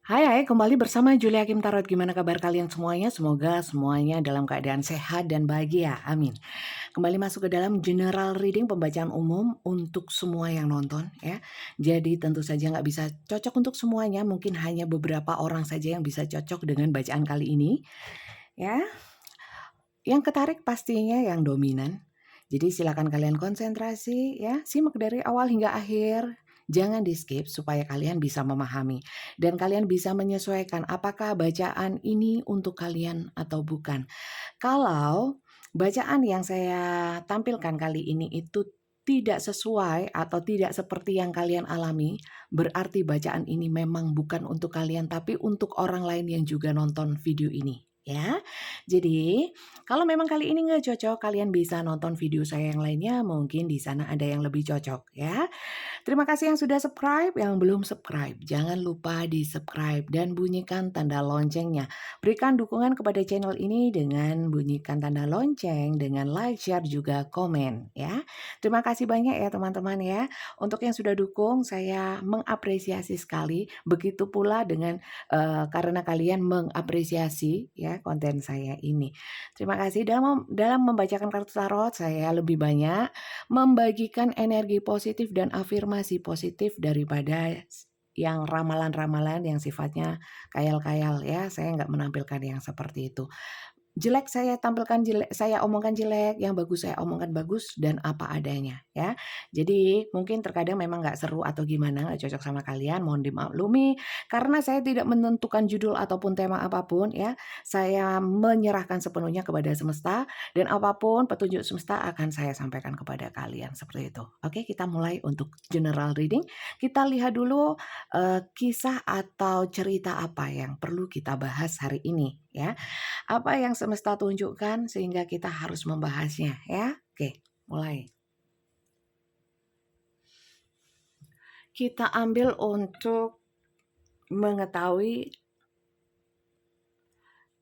Hai, kembali bersama Julia Kim Tarot. Gimana kabar kalian semuanya? Semoga semuanya dalam keadaan sehat dan bahagia. Amin. Kembali masuk ke dalam general reading pembacaan umum untuk semua yang nonton ya. Jadi tentu saja nggak bisa cocok untuk semuanya. Mungkin hanya beberapa orang saja yang bisa cocok dengan bacaan kali ini ya. Yang ketarik pastinya yang dominan. Jadi silakan kalian konsentrasi ya, simak dari awal hingga akhir. Jangan di-skip supaya kalian bisa memahami dan kalian bisa menyesuaikan apakah bacaan ini untuk kalian atau bukan. Kalau bacaan yang saya tampilkan kali ini itu tidak sesuai atau tidak seperti yang kalian alami, berarti bacaan ini memang bukan untuk kalian tapi untuk orang lain yang juga nonton video ini ya. Jadi kalau memang kali ini nggak cocok, kalian bisa nonton video saya yang lainnya, mungkin di sana ada yang lebih cocok ya. Terima kasih yang sudah subscribe, yang belum subscribe, jangan lupa di-subscribe dan bunyikan tanda loncengnya. Berikan dukungan kepada channel ini dengan bunyikan tanda lonceng, dengan like, share, juga komen ya. Terima kasih banyak ya teman-teman ya. Untuk yang sudah dukung, saya mengapresiasi sekali. Begitu pula dengan karena kalian mengapresiasi ya konten saya ini. Terima kasih dalam membacakan kartu tarot, saya lebih banyak membagikan energi positif dan afirmasi positif daripada yang ramalan-ramalan yang sifatnya khayal-khayal ya. Saya nggak menampilkan yang seperti itu. Jelek saya tampilkan jelek, saya omongkan jelek, yang bagus saya omongkan bagus dan apa adanya ya. Jadi mungkin terkadang memang nggak seru atau gimana, nggak cocok sama kalian, mohon dimaklumi karena saya tidak menentukan judul ataupun tema apapun ya. Saya menyerahkan sepenuhnya kepada semesta dan apapun petunjuk semesta akan saya sampaikan kepada kalian seperti itu. Oke, kita mulai untuk general reading. Kita lihat dulu kisah atau cerita apa yang perlu kita bahas hari ini ya. Apa yang semesta tunjukkan sehingga kita harus membahasnya ya. Oke, mulai. Kita ambil untuk mengetahui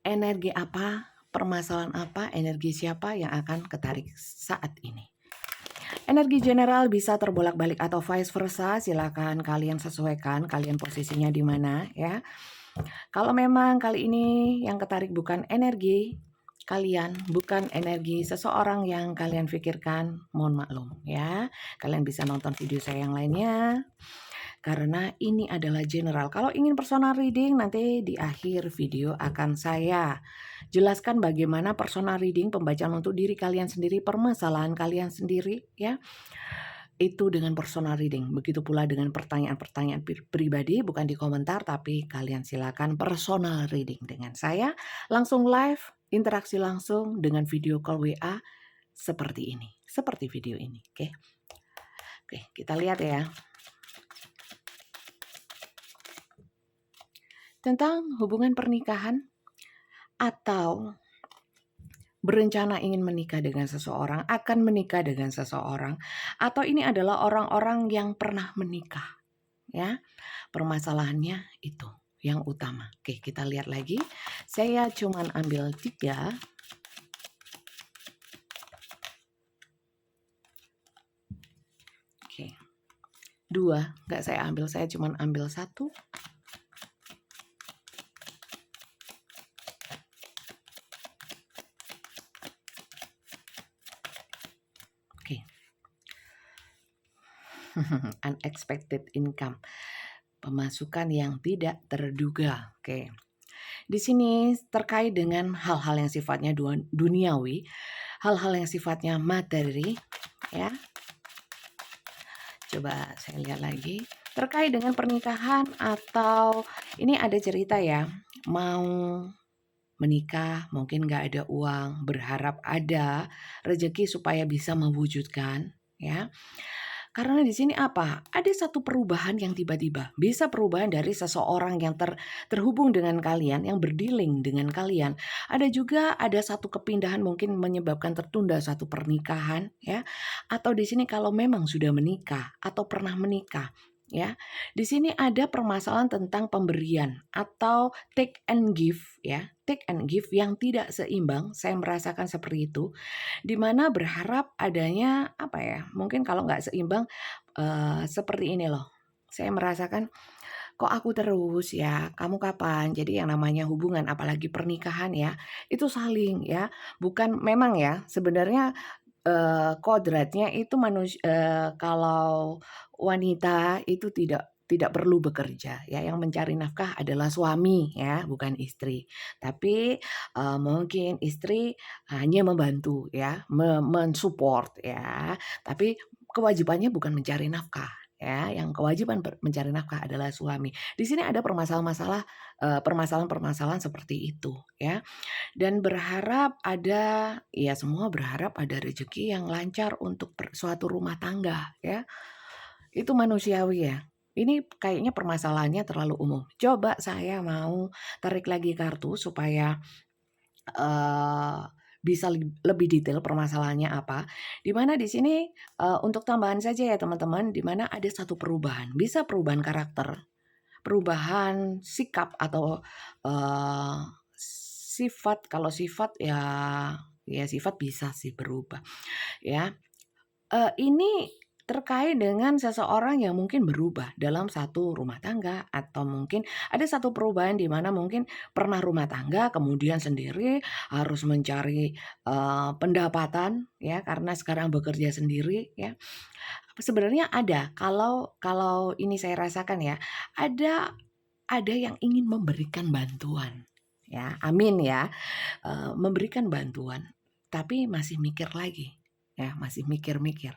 energi apa, permasalahan apa, energi siapa yang akan ketarik saat ini. Energi general bisa terbolak-balik atau vice versa, silakan kalian sesuaikan kalian posisinya di mana ya. Kalau memang kali ini yang ketarik bukan energi kalian, bukan energi seseorang yang kalian pikirkan, mohon maklum ya. Kalian bisa nonton video saya yang lainnya karena ini adalah general. Kalau ingin personal reading nanti di akhir video akan saya jelaskan bagaimana personal reading, pembacaan untuk diri kalian sendiri, permasalahan kalian sendiri ya. Itu dengan personal reading. Begitu pula dengan pertanyaan-pertanyaan pribadi, bukan di komentar, tapi kalian silakan personal reading dengan saya. Langsung live, interaksi langsung dengan video call WA seperti ini. Seperti video ini. Oke, kita lihat ya. Tentang hubungan pernikahan atau berencana ingin menikah dengan seseorang, akan menikah dengan seseorang, atau ini adalah orang-orang yang pernah menikah. Ya, permasalahannya itu yang utama. Oke, kita lihat lagi. Saya cuman ambil 3. Oke. 2 nggak saya ambil, saya cuman ambil 1. Oke. Unexpected income. Pemasukan yang tidak terduga. Oke. Di sini terkait dengan hal-hal yang sifatnya duniawi, hal-hal yang sifatnya materi, ya. Coba saya lihat lagi. Terkait dengan pernikahan atau ini ada cerita ya, mau menikah, mungkin nggak ada uang, berharap ada rezeki supaya bisa mewujudkan, ya. Karena di sini apa? Ada satu perubahan yang tiba-tiba. Bisa perubahan dari seseorang yang terhubung dengan kalian, yang berdealing dengan kalian. Ada juga ada satu kepindahan mungkin menyebabkan tertunda satu pernikahan ya. Atau di sini kalau memang sudah menikah atau pernah menikah ya. Di sini ada permasalahan tentang pemberian atau take and give ya. Take and give yang tidak seimbang. Saya merasakan seperti itu di mana berharap adanya apa ya, mungkin kalau nggak seimbang seperti ini loh. Saya merasakan kok aku terus ya, kamu kapan? Jadi yang namanya hubungan apalagi pernikahan ya, itu saling ya, bukan memang ya sebenarnya, kodratnya itu kalau wanita itu tidak perlu bekerja ya, yang mencari nafkah adalah suami ya, bukan istri. Tapi, mungkin istri hanya membantu ya, men-support ya, tapi kewajibannya bukan mencari nafkah ya, yang kewajiban mencari nafkah adalah suami. Di sini ada permasalahan-permasalahan seperti itu ya. Dan berharap ada ya semua berharap ada rezeki yang lancar untuk suatu rumah tangga ya. Itu manusiawi ya. Ini kayaknya permasalahannya terlalu umum. Coba saya mau tarik lagi kartu supaya, eee, bisa lebih detail permasalahannya apa. Di mana di sini, untuk tambahan saja ya teman-teman, di mana ada satu perubahan, bisa perubahan karakter, perubahan sikap atau, eee, sifat. Kalau sifat ya sifat bisa sih berubah ya. Ini terkait dengan seseorang yang mungkin berubah dalam satu rumah tangga atau mungkin ada satu perubahan di mana mungkin pernah rumah tangga kemudian sendiri harus mencari, pendapatan ya karena sekarang bekerja sendiri ya. Sebenarnya ada, kalau kalau ini saya rasakan ya, ada yang ingin memberikan bantuan ya, amin ya, memberikan bantuan, tapi masih mikir lagi ya, masih mikir-mikir.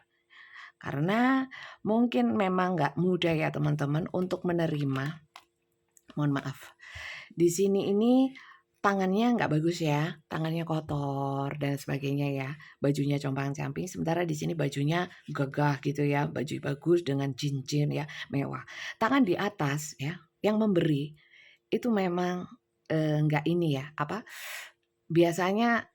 Karena mungkin memang nggak mudah ya teman-teman untuk menerima, mohon maaf, di sini ini tangannya nggak bagus ya, tangannya kotor dan sebagainya ya, bajunya compang-camping, sementara di sini bajunya gagah gitu ya, baju bagus dengan cincin ya, mewah. Tangan di atas ya, yang memberi itu memang, nggak ini ya, apa, biasanya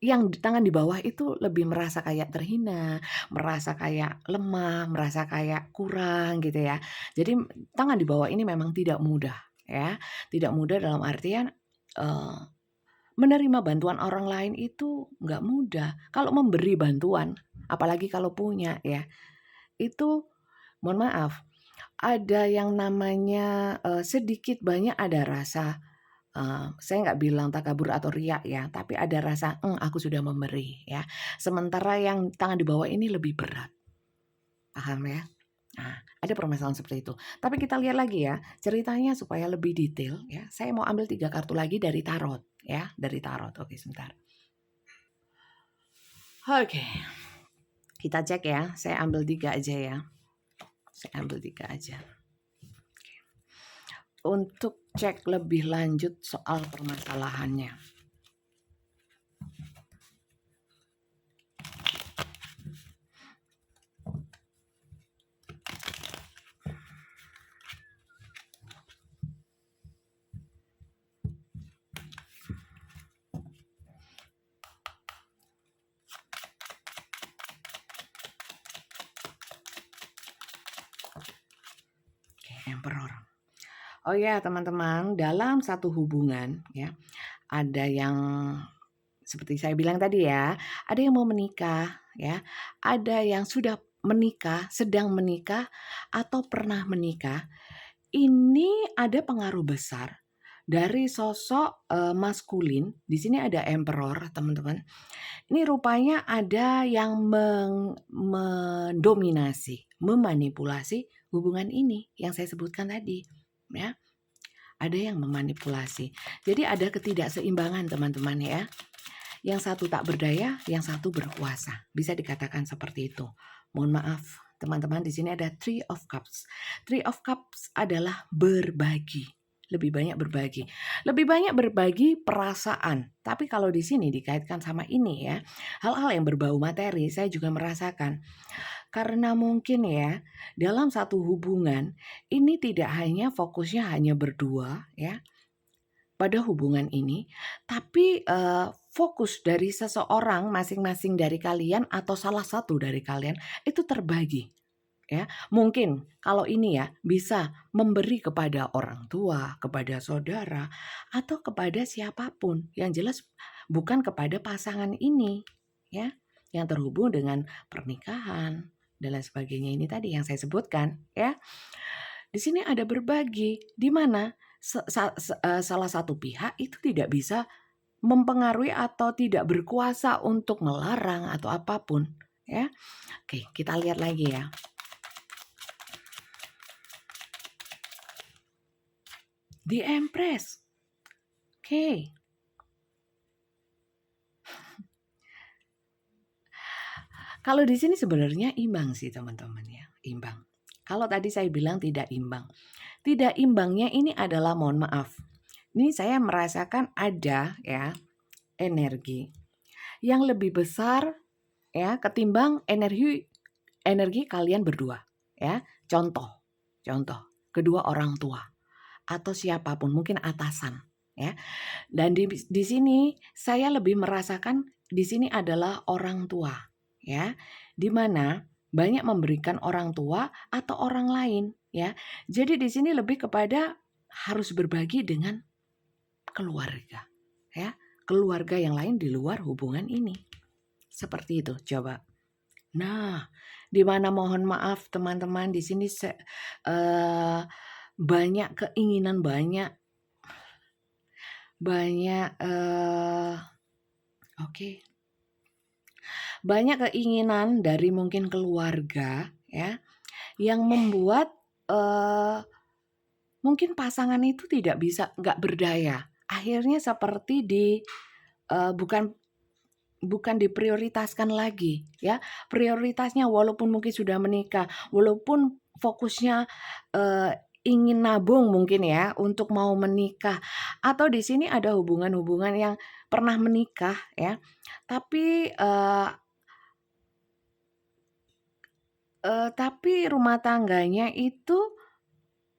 yang di tangan di bawah itu lebih merasa kayak terhina, merasa kayak lemah, merasa kayak kurang gitu ya. Jadi tangan di bawah ini memang tidak mudah ya, tidak mudah dalam artian, eee, menerima bantuan orang lain itu nggak mudah. Kalau memberi bantuan, apalagi kalau punya ya, itu mohon maaf, ada yang namanya, sedikit banyak ada rasa, saya nggak bilang takabur atau riak ya, tapi ada rasa, aku sudah memberi," ya. Sementara yang tangan di bawah ini lebih berat, paham ya? Nah, ada permasalahan seperti itu. Tapi kita lihat lagi ya, ceritanya supaya lebih detail ya, saya mau ambil 3 kartu lagi dari tarot ya, dari tarot. Oke sebentar. Oke, kita cek ya, saya ambil 3 aja ya, saya ambil 3 aja. Untuk cek lebih lanjut soal permasalahannya. Oke, Emperor. Oh ya teman-teman, dalam satu hubungan ya, ada yang seperti saya bilang tadi ya, ada yang mau menikah ya, ada yang sudah menikah, sedang menikah, atau pernah menikah. Ini ada pengaruh besar dari sosok, maskulin, di sini ada Emperor teman-teman. Ini rupanya ada yang mendominasi, memanipulasi hubungan ini yang saya sebutkan tadi, ya. Ada yang memanipulasi. Jadi ada ketidakseimbangan teman-teman ya. Yang satu tak berdaya, yang satu berkuasa. Bisa dikatakan seperti itu. Mohon maaf, teman-teman di sini ada Three of Cups. Three of Cups adalah berbagi. Lebih banyak berbagi. Lebih banyak berbagi perasaan. Tapi kalau di sini dikaitkan sama ini ya, hal-hal yang berbau materi, saya juga merasakan. Karena mungkin ya, dalam satu hubungan, ini tidak hanya fokusnya hanya berdua ya, pada hubungan ini, tapi, fokus dari seseorang masing-masing dari kalian atau salah satu dari kalian itu terbagi, ya. Mungkin kalau ini ya, bisa memberi kepada orang tua, kepada saudara, atau kepada siapapun, yang jelas bukan kepada pasangan ini, ya, yang terhubung dengan pernikahan dan lain sebagainya ini tadi yang saya sebutkan, ya. Di sini ada berbagi, di mana salah satu pihak itu tidak bisa mempengaruhi atau tidak berkuasa untuk melarang atau apapun, ya. Oke, kita lihat lagi ya. The Empress. Oke. Kalau di sini sebenarnya imbang sih teman-teman ya, imbang. Kalau tadi saya bilang tidak imbang. Tidak imbangnya ini adalah mohon maaf. Ini saya merasakan ada ya energi yang lebih besar ya ketimbang energi kalian berdua ya. Contoh kedua orang tua atau siapapun, mungkin atasan ya. Dan di sini saya lebih merasakan di sini adalah orang tua ya. Di mana banyak memberikan orang tua atau orang lain ya. Jadi di sini lebih kepada harus berbagi dengan keluarga ya. Keluarga yang lain di luar hubungan ini. Seperti itu coba. Nah, di mana mohon maaf teman-teman di sini banyak keinginan, banyak banyak keinginan dari mungkin keluarga ya yang membuat mungkin pasangan itu nggak berdaya. Akhirnya seperti bukan diprioritaskan lagi ya. Prioritasnya walaupun mungkin sudah menikah, walaupun fokusnya ingin nabung mungkin ya untuk mau menikah, atau di sini ada hubungan-hubungan yang pernah menikah ya, tapi rumah tangganya itu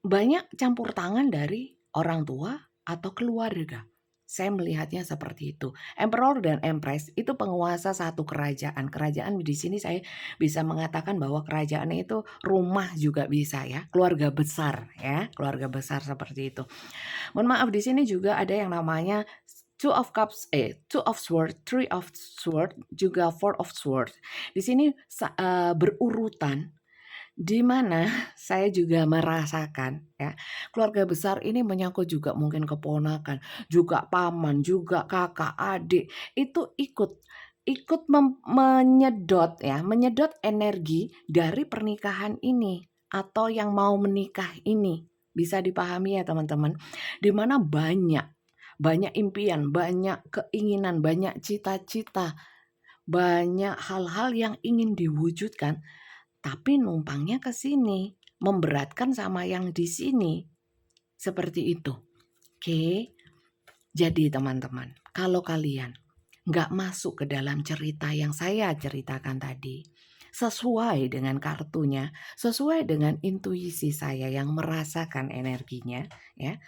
banyak campur tangan dari orang tua atau keluarga. Saya melihatnya seperti itu. Emperor dan Empress itu penguasa satu kerajaan. Kerajaan di sini saya bisa mengatakan bahwa kerajaan itu rumah juga bisa ya. Keluarga besar ya. Keluarga besar seperti itu. Mohon maaf di sini juga ada yang namanya Two of Cups, Two of Swords, Three of Swords, juga Four of Swords. Di sini berurutan, di mana saya juga merasakan ya keluarga besar ini menyangkut juga mungkin keponakan, juga paman, juga kakak, adik itu ikut menyedot energi dari pernikahan ini atau yang mau menikah ini. Bisa dipahami ya teman-teman, di mana banyak impian, banyak keinginan, banyak cita-cita, banyak hal-hal yang ingin diwujudkan, tapi numpangnya ke sini, memberatkan sama yang di sini. Seperti itu. Oke. Jadi teman-teman, kalau kalian nggak masuk ke dalam cerita yang saya ceritakan tadi, sesuai dengan kartunya, sesuai dengan intuisi saya yang merasakan energinya, ya.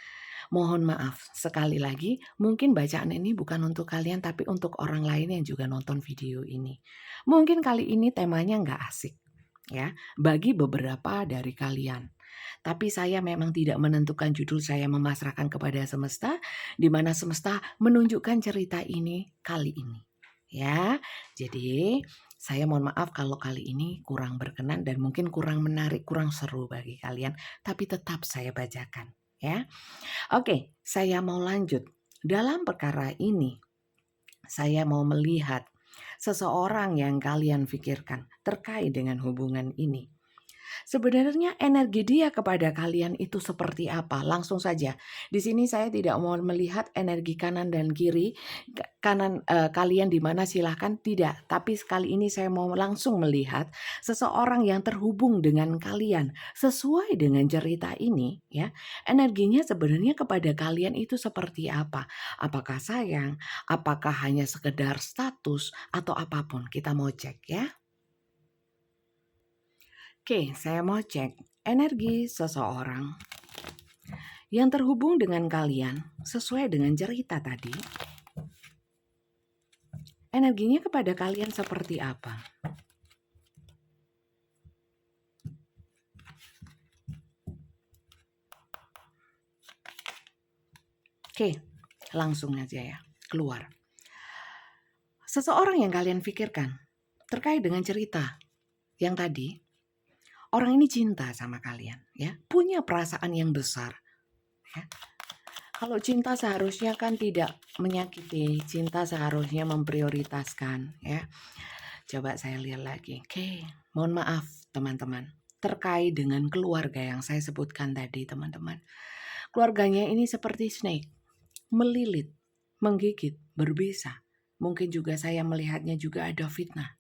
Mohon maaf sekali lagi, mungkin bacaan ini bukan untuk kalian tapi untuk orang lain yang juga nonton video ini. Mungkin kali ini temanya nggak asik ya bagi beberapa dari kalian. Tapi saya memang tidak menentukan judul, saya memasrahkan kepada semesta, di mana semesta menunjukkan cerita ini kali ini. Ya, jadi saya mohon maaf kalau kali ini kurang berkenan dan mungkin kurang menarik, kurang seru bagi kalian, tapi tetap saya bacakan. Ya, oke, saya mau lanjut. Dalam perkara ini, saya mau melihat seseorang yang kalian pikirkan terkait dengan hubungan ini. Sebenarnya energi dia kepada kalian itu seperti apa? Langsung saja. Di sini saya tidak mau melihat energi kanan dan kiri, kalian di mana silahkan tidak. Tapi sekali ini saya mau langsung melihat seseorang yang terhubung dengan kalian sesuai dengan cerita ini ya. Energinya sebenarnya kepada kalian itu seperti apa? Apakah sayang? Apakah hanya sekedar status atau apapun? Kita mau cek ya. Oke, saya mau cek energi seseorang yang terhubung dengan kalian sesuai dengan cerita tadi. Energinya kepada kalian seperti apa? Oke, langsung aja ya, keluar. Seseorang yang kalian pikirkan terkait dengan cerita yang tadi, orang ini cinta sama kalian, ya, punya perasaan yang besar, ya. Kalau cinta seharusnya kan tidak menyakiti, cinta seharusnya memprioritaskan, ya. Coba saya lihat lagi. Oke, mohon maaf teman-teman. Terkait dengan keluarga yang saya sebutkan tadi, teman-teman. Keluarganya ini seperti snake, melilit, menggigit, berbisa. Mungkin juga saya melihatnya juga ada fitnah,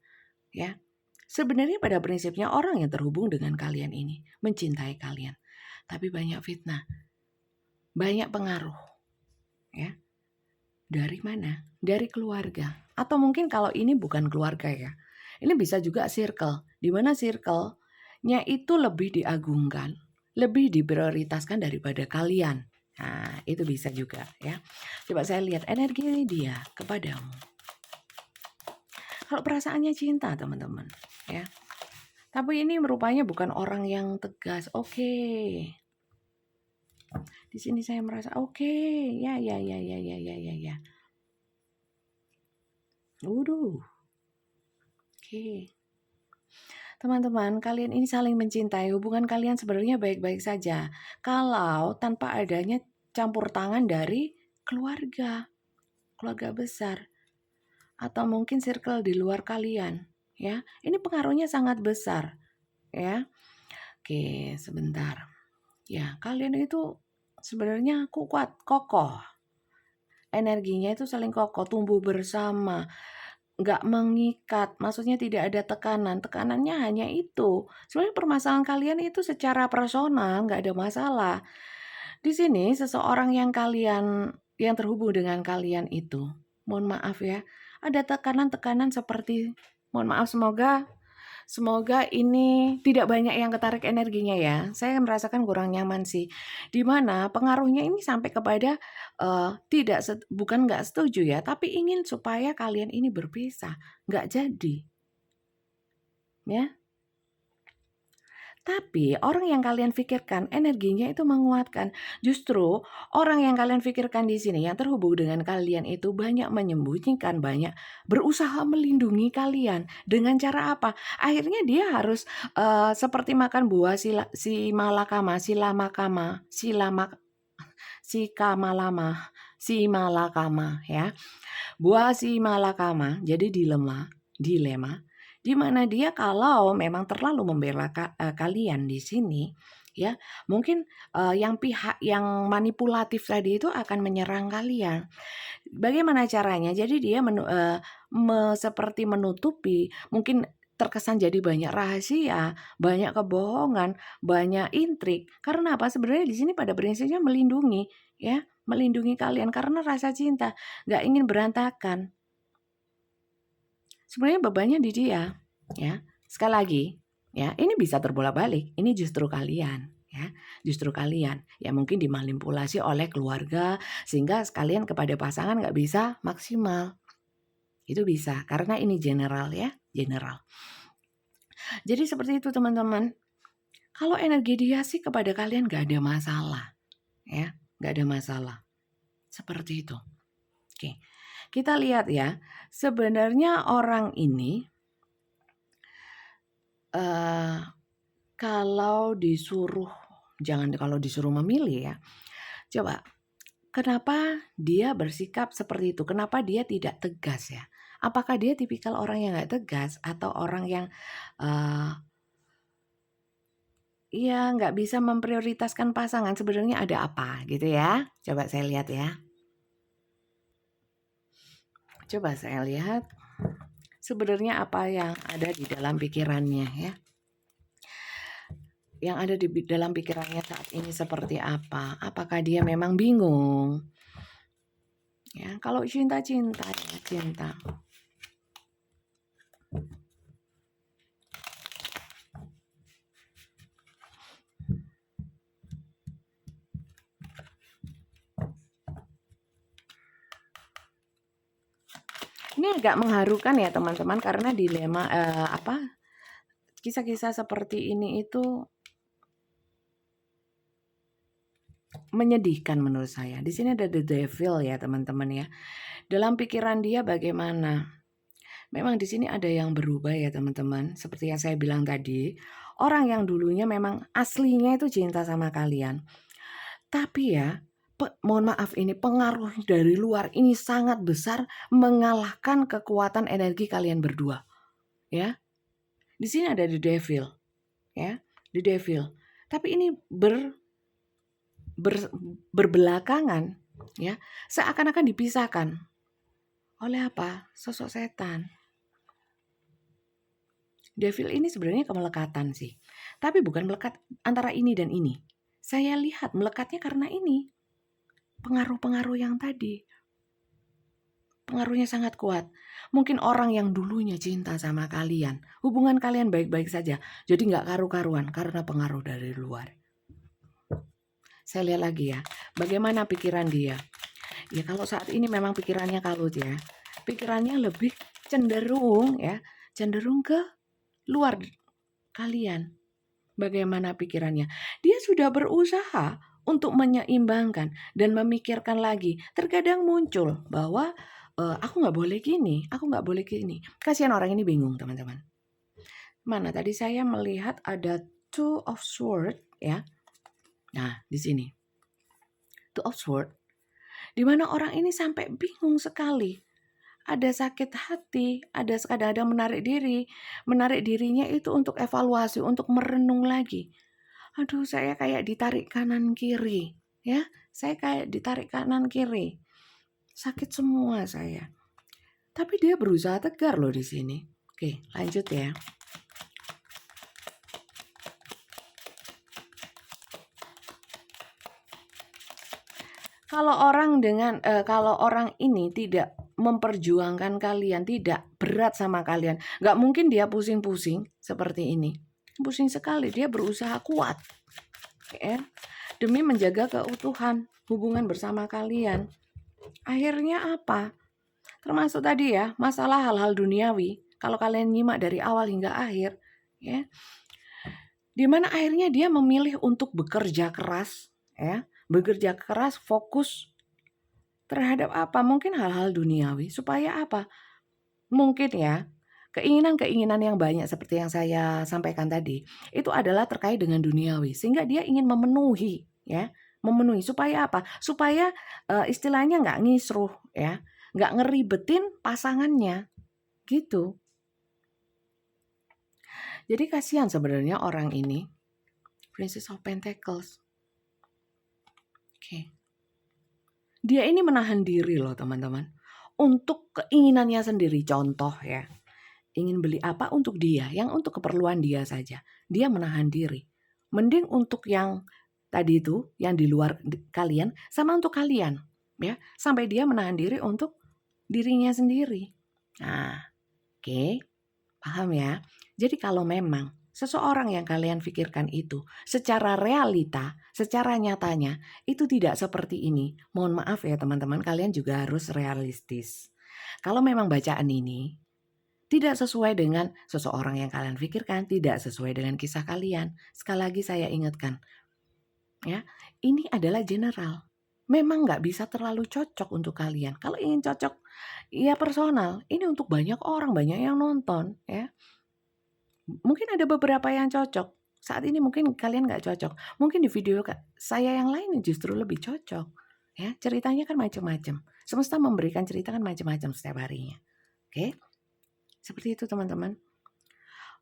ya. Sebenarnya pada prinsipnya orang yang terhubung dengan kalian ini mencintai kalian, tapi banyak fitnah, banyak pengaruh, ya. Dari mana? Dari keluarga. Atau mungkin kalau ini bukan keluarga ya. Ini bisa juga circle, di mana circle-nya itu lebih diagungkan, lebih diprioritaskan daripada kalian. Nah, itu bisa juga ya. Coba saya lihat energi dia kepadamu. Kalau perasaannya cinta, teman-teman, ya. Tapi ini merupanya bukan orang yang tegas. Oke. Di sini saya merasa oke. Ya. Waduh. Oke. Teman-teman, kalian ini saling mencintai. Hubungan kalian sebenarnya baik-baik saja. Kalau tanpa adanya campur tangan dari keluarga, keluarga besar, atau mungkin circle di luar kalian, ya. Ini pengaruhnya sangat besar, ya. Oke, sebentar. Ya, kalian itu sebenarnya kuat, kokoh. Energinya itu saling kokoh, tumbuh bersama. Nggak mengikat, maksudnya tidak ada tekanan. Tekanannya hanya itu. Sebenarnya permasalahan kalian itu secara personal nggak ada masalah. Di sini seseorang yang terhubung dengan kalian itu, mohon maaf ya, ada tekanan-tekanan seperti, mohon maaf, semoga ini tidak banyak yang ketarik energinya ya. Saya merasakan kurang nyaman sih. Di mana pengaruhnya ini sampai kepada bukan nggak setuju ya, tapi ingin supaya kalian ini berpisah, nggak jadi, ya. Tapi orang yang kalian pikirkan energinya itu menguatkan. Justru orang yang kalian pikirkan di sini yang terhubung dengan kalian itu banyak menyembunyikan, banyak berusaha melindungi kalian. Dengan cara apa? Akhirnya dia harus seperti makan buah si malakama ya. Buah si malakama jadi dilema di mana dia kalau memang terlalu membela kalian di sini ya, mungkin yang pihak yang manipulatif tadi itu akan menyerang kalian. Bagaimana caranya? Jadi dia seperti menutupi, mungkin terkesan jadi banyak rahasia, banyak kebohongan, banyak intrik. Karena apa? Sebenarnya di sini pada prinsipnya melindungi, ya, melindungi kalian karena rasa cinta, nggak ingin berantakan. Sebenarnya bebannya di dia, ya. Sekali lagi, ya, ini bisa terbolak-balik. Ini justru kalian, ya. Justru kalian yang mungkin dimanipulasi oleh keluarga sehingga sekalian kepada pasangan nggak bisa maksimal. Itu bisa karena ini general ya, general. Jadi seperti itu teman-teman. Kalau energi dia sih kepada kalian nggak ada masalah, ya, nggak ada masalah. Seperti itu. Oke, kita lihat ya. Sebenarnya orang ini kalau disuruh memilih ya, coba kenapa dia bersikap seperti itu? Kenapa dia tidak tegas ya? Apakah dia tipikal orang yang nggak tegas atau orang yang ya nggak bisa memprioritaskan pasangan? Sebenarnya ada apa gitu ya? Coba saya lihat ya. Coba saya lihat sebenarnya apa yang ada di dalam pikirannya ya. Yang ada di dalam pikirannya saat ini seperti apa? Apakah dia memang bingung? Ya, kalau cinta ya cinta. Ini agak mengharukan ya teman-teman karena dilema kisah-kisah seperti ini itu menyedihkan menurut saya. Di sini ada the devil ya teman-teman ya. Dalam pikiran dia bagaimana? Memang di sini ada yang berubah ya teman-teman. Seperti yang saya bilang tadi, Orang yang dulunya memang aslinya itu cinta sama kalian. Tapi ya, mohon maaf ini pengaruh dari luar ini sangat besar mengalahkan kekuatan energi kalian berdua. Ya. Di sini ada the devil, ya. The devil. Tapi ini berbelakangan, ya. Seakan-akan dipisahkan. Oleh apa? Sosok setan. Devil ini sebenarnya kemelekatan sih. Tapi bukan melekat antara ini dan ini. Saya lihat melekatnya karena ini. Pengaruh-pengaruh yang tadi. Pengaruhnya sangat kuat. Mungkin orang yang dulunya cinta sama kalian. Hubungan kalian baik-baik saja. Jadi nggak karu-karuan karena pengaruh dari luar. Saya lihat lagi ya. Bagaimana pikiran dia. Ya kalau saat ini memang pikirannya kalut ya. Pikirannya lebih cenderung ya. Cenderung ke luar kalian. Bagaimana pikirannya? Dia sudah berusaha untuk menyeimbangkan dan memikirkan lagi. Terkadang muncul bahwa aku nggak boleh gini, aku nggak boleh gini. Kasihan orang ini bingung teman-teman. Mana tadi saya melihat ada Two of Swords ya. Nah di sini Two of Swords. Di mana orang ini sampai bingung sekali. Ada sakit hati, ada kadang-kadang menarik dirinya itu untuk evaluasi, untuk merenung lagi. Aduh, saya kayak ditarik kanan kiri, ya. Saya kayak ditarik kanan kiri. Sakit semua saya. Tapi dia berusaha tegar loh di sini. Oke, lanjut ya. Kalau orang ini tidak memperjuangkan kalian, tidak berat sama kalian, nggak mungkin dia pusing-pusing seperti ini. Pusing sekali, dia berusaha kuat, ya, demi menjaga keutuhan hubungan bersama kalian. Akhirnya apa? Termasuk tadi ya, masalah hal-hal duniawi. Kalau kalian nyimak dari awal hingga akhir, ya, dimana akhirnya dia memilih untuk bekerja keras, ya. Bekerja keras, fokus terhadap apa? Mungkin hal-hal duniawi. Supaya apa? Mungkin ya, keinginan-keinginan yang banyak seperti yang saya sampaikan tadi, itu adalah terkait dengan duniawi. Sehingga dia ingin memenuhi, ya. Memenuhi. Supaya apa? Supaya istilahnya nggak ngisruh, ya. Nggak ngeribetin pasangannya. Gitu. Jadi kasihan sebenarnya orang ini. Princess of Pentacles. Oke. Dia ini menahan diri loh teman-teman. Untuk keinginannya sendiri. Contoh ya. Ingin beli apa untuk dia. Yang untuk keperluan dia saja. Dia menahan diri. Mending untuk yang tadi itu. Yang di luar kalian. Sama untuk kalian. Ya. Sampai dia menahan diri untuk dirinya sendiri. Nah. Oke. Paham ya. Jadi kalau memang seseorang yang kalian pikirkan itu secara realita, secara nyatanya itu tidak seperti ini. Mohon maaf ya teman-teman, kalian juga harus realistis. Kalau memang bacaan ini tidak sesuai dengan seseorang yang kalian pikirkan, tidak sesuai dengan kisah kalian. Sekali lagi saya ingatkan, ya, ini adalah general. Memang nggak bisa terlalu cocok untuk kalian. Kalau ingin cocok, ya personal. Ini untuk banyak orang, banyak yang nonton, ya. Mungkin ada beberapa yang cocok. Saat ini mungkin kalian nggak cocok. Mungkin di video saya yang lain justru lebih cocok. Ya, ceritanya kan macam-macam. Semesta memberikan cerita kan macam-macam setiap harinya. Oke? Seperti itu teman-teman.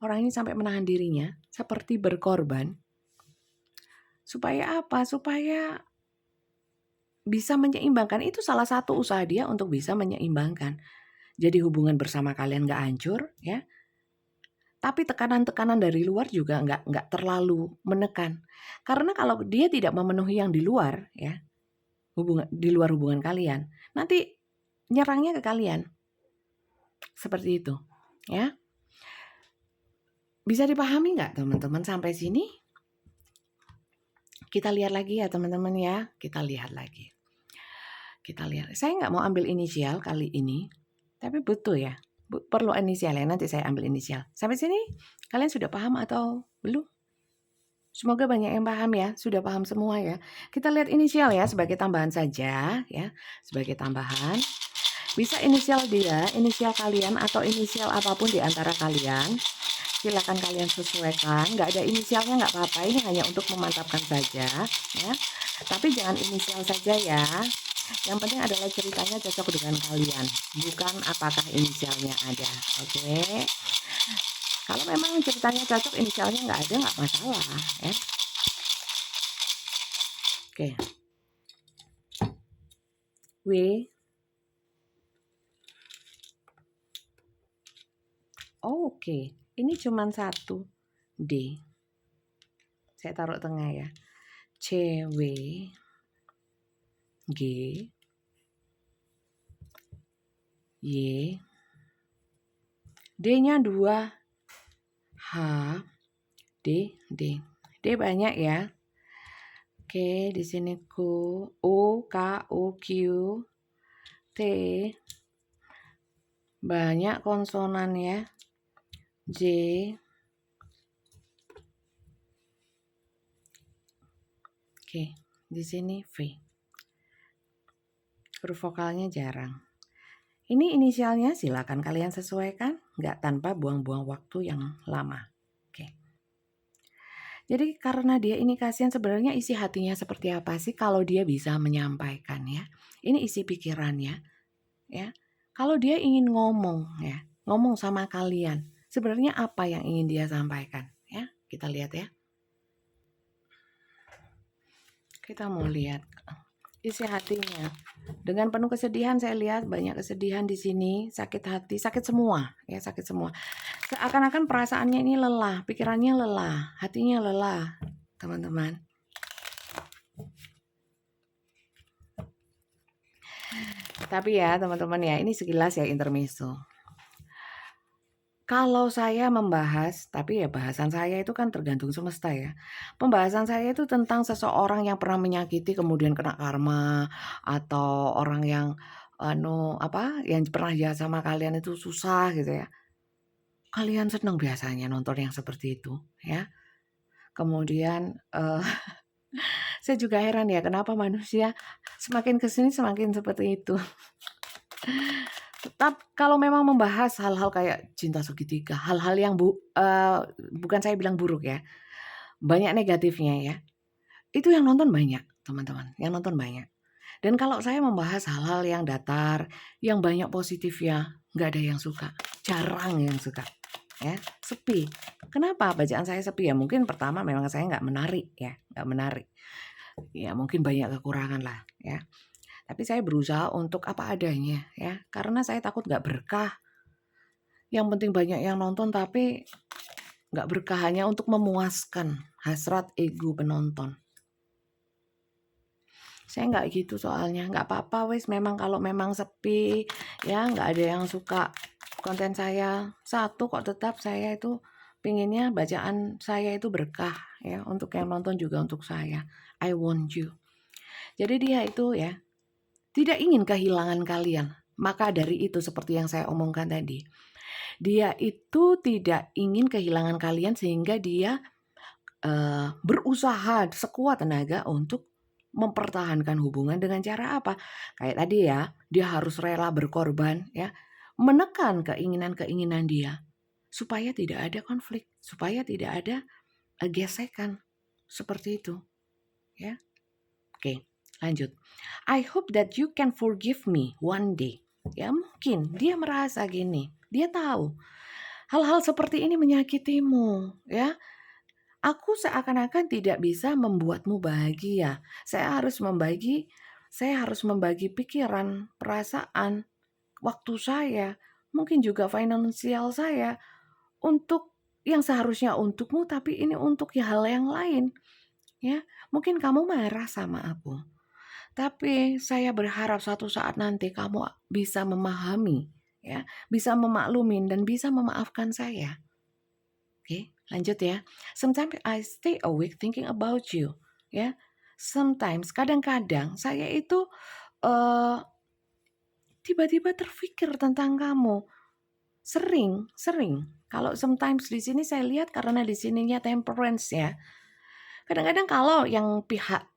Orang ini sampai menahan dirinya seperti berkorban. Supaya apa? Supaya bisa menyeimbangkan. Itu salah satu usaha dia untuk bisa menyeimbangkan. Jadi hubungan bersama kalian nggak hancur, ya. Tapi tekanan-tekanan dari luar juga nggak terlalu menekan. Karena kalau dia tidak memenuhi yang di luar, ya, di luar hubungan kalian, nanti nyerangnya ke kalian. Seperti itu, ya. Bisa dipahami nggak teman-teman sampai sini? Kita lihat lagi ya teman-teman ya. Kita lihat lagi. Kita lihat. Saya nggak mau ambil inisial kali ini, tapi butuh ya. Perlu inisial ya, nanti saya ambil inisial. Sampai sini kalian sudah paham atau belum? Semoga banyak yang paham ya, sudah paham semua ya. Kita lihat inisial ya sebagai tambahan saja ya, sebagai tambahan. Bisa inisial dia, inisial kalian atau inisial apapun di antara kalian. silakan kalian sesuaikan. Nggak ada inisialnya nggak apa-apa, ini hanya untuk memantapkan saja ya. Tapi jangan inisial saja ya. Yang penting adalah ceritanya cocok dengan kalian, bukan apakah inisialnya ada. Oke. Kalau memang ceritanya cocok, inisialnya nggak ada, nggak masalah ya. Oke. W. Oke. Ini cuma satu. D. Saya taruh tengah ya. C, W, G, Y. D-nya 2. H, D, D. D banyak ya. Oke, di sini Q, O, K, O, Q, T. Banyak konsonan ya. J. Oke, di sini V. Huruf vokalnya jarang. Ini inisialnya silakan kalian sesuaikan, nggak tanpa buang-buang waktu yang lama. Oke. Jadi karena dia ini kasihan, sebenarnya isi hatinya seperti apa sih kalau dia bisa menyampaikan ya. Ini isi pikirannya ya. Kalau dia ingin ngomong ya, ngomong sama kalian, sebenarnya apa yang ingin dia sampaikan ya? Kita lihat ya. Kita mau lihat isi hatinya. Dengan penuh kesedihan, saya lihat banyak kesedihan di sini, sakit hati, sakit semua ya, sakit semua. Seakan-akan perasaannya ini lelah, pikirannya lelah, hatinya lelah, teman-teman. Tapi ya teman-teman ya, ini sekilas ya intermezzo. Kalau saya membahas, tapi ya bahasan saya itu kan tergantung semesta ya. Pembahasan saya itu tentang seseorang yang pernah menyakiti kemudian kena karma, atau orang yang yang pernah jahat sama kalian itu susah gitu ya. Kalian senang biasanya nonton yang seperti itu ya. Kemudian saya juga heran ya kenapa manusia semakin kesini semakin seperti itu. Tetap kalau memang membahas hal-hal kayak cinta segitiga, hal-hal yang bukan saya bilang buruk ya, banyak negatifnya ya, itu yang nonton banyak teman-teman, yang nonton banyak. Dan kalau saya membahas hal-hal yang datar, yang banyak positifnya, nggak ada yang suka, jarang yang suka ya, sepi. Kenapa bacaan saya sepi ya? Mungkin pertama memang saya nggak menarik ya, nggak menarik. Ya mungkin banyak kekurangan lah ya. Tapi saya berusaha untuk apa adanya ya, karena saya takut nggak berkah. Yang penting banyak yang nonton tapi nggak berkah, hanya untuk memuaskan hasrat ego penonton. Saya nggak gitu soalnya, nggak apa-apa wes, memang kalau memang sepi ya, nggak ada yang suka konten saya, satu kok tetap saya itu pinginnya bacaan saya itu berkah ya, untuk yang nonton juga untuk saya. I want you. Jadi dia itu ya tidak ingin kehilangan kalian. Maka dari itu seperti yang saya omongkan tadi, dia itu tidak ingin kehilangan kalian sehingga dia berusaha sekuat tenaga untuk mempertahankan hubungan dengan cara apa? Kayak tadi ya, dia harus rela berkorban ya, menekan keinginan-keinginan dia supaya tidak ada konflik, supaya tidak ada gesekan. Seperti itu ya. Oke. Lanjut. I hope that you can forgive me one day. Ya mungkin dia merasa gini. Dia tahu hal-hal seperti ini menyakitimu. Ya, aku seakan-akan tidak bisa membuatmu bahagia. Saya harus membagi pikiran, perasaan, waktu saya, mungkin juga finansial saya untuk yang seharusnya untukmu, tapi ini untuk hal yang lain. Ya, mungkin kamu marah sama aku. Tapi saya berharap suatu saat nanti kamu bisa memahami, ya, bisa memaklumin dan bisa memaafkan saya. Oke, lanjut ya. Sometimes I stay awake thinking about you, ya. Sometimes, kadang-kadang saya itu tiba-tiba terfikir tentang kamu. Sering. Kalau sometimes di sini saya lihat karena di sininya temperance ya. Kadang-kadang kalau yang pihak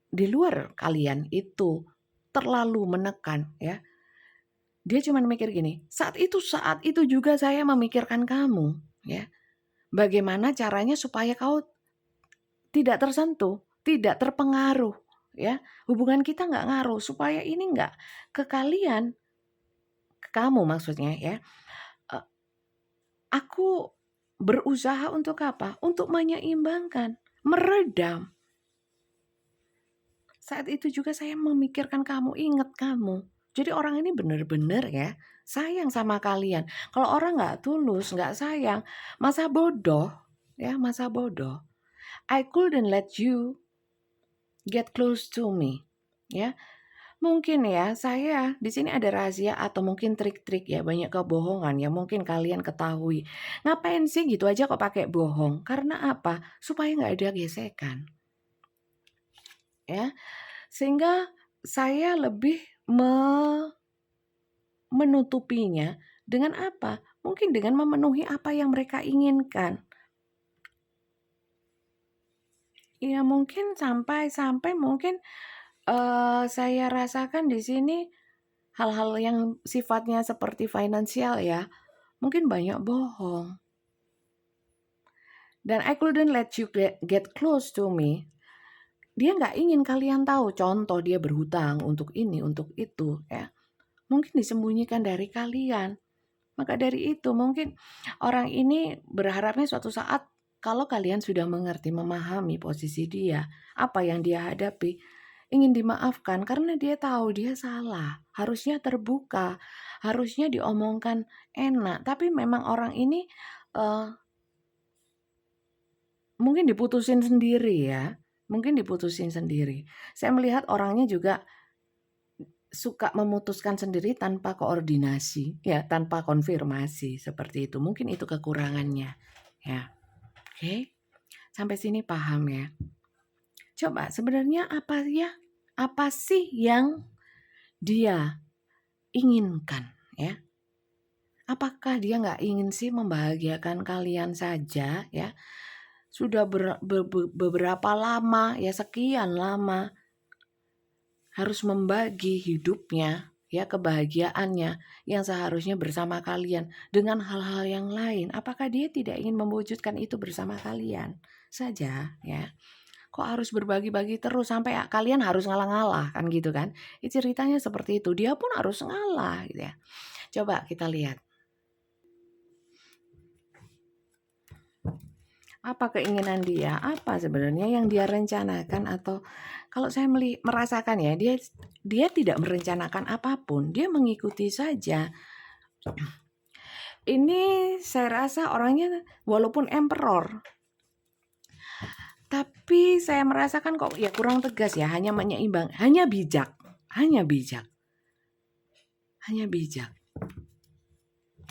di luar kalian itu terlalu menekan ya, dia cuma mikir gini, saat itu juga saya memikirkan kamu ya, bagaimana caranya supaya kau tidak tersentuh, tidak terpengaruh, ya. Hubungan kita nggak ngaruh, supaya ini nggak ke kalian, ke kamu maksudnya ya. Aku berusaha untuk apa? Untuk menyeimbangkan, meredam. Saat itu juga saya memikirkan kamu, ingat kamu. Jadi orang ini benar-benar ya sayang sama kalian. Kalau orang nggak tulus, nggak sayang, masa bodoh, ya masa bodoh. I couldn't let you get close to me, ya. Mungkin ya saya di sini ada rahasia atau mungkin trik-trik ya, banyak kebohongan ya mungkin kalian ketahui. Ngapain sih gitu aja kok pakai bohong? Karena apa? Supaya nggak ada gesekan, ya. Sehingga saya lebih menutupinya dengan apa? Mungkin dengan memenuhi apa yang mereka inginkan. Ya mungkin sampai mungkin saya rasakan di sini hal-hal yang sifatnya seperti finansial ya, mungkin banyak bohong. Dan I couldn't let you get close to me. Dia nggak ingin kalian tahu, contoh dia berhutang untuk ini, untuk itu ya. Mungkin disembunyikan dari kalian. Maka dari itu mungkin orang ini berharapnya suatu saat kalau kalian sudah mengerti, memahami posisi dia, apa yang dia hadapi, ingin dimaafkan karena dia tahu dia salah. Harusnya terbuka, harusnya diomongkan enak. Tapi memang orang ini mungkin diputusin sendiri ya. Mungkin diputusin sendiri. Saya melihat orangnya juga suka memutuskan sendiri tanpa koordinasi, ya, tanpa konfirmasi seperti itu. Mungkin itu kekurangannya, ya. Oke, sampai sini paham ya. Coba sebenarnya apa sih yang dia inginkan, ya? Apakah dia nggak ingin sih membahagiakan kalian saja, ya? Sudah beberapa lama, ya sekian lama harus membagi hidupnya, ya kebahagiaannya yang seharusnya bersama kalian dengan hal-hal yang lain. Apakah dia tidak ingin mewujudkan itu bersama kalian saja, ya? Kok harus berbagi-bagi terus sampai kalian harus ngalah-ngalah kan gitu kan? Ceritanya seperti itu. Dia pun harus ngalah gitu ya. Coba kita lihat. Apa keinginan dia? Apa sebenarnya yang dia rencanakan? Atau kalau saya merasakan ya, dia tidak merencanakan apapun, dia mengikuti saja. Ini saya rasa orangnya walaupun emperor, tapi saya merasakan kok ya kurang tegas ya, hanya menyeimbang, hanya bijak.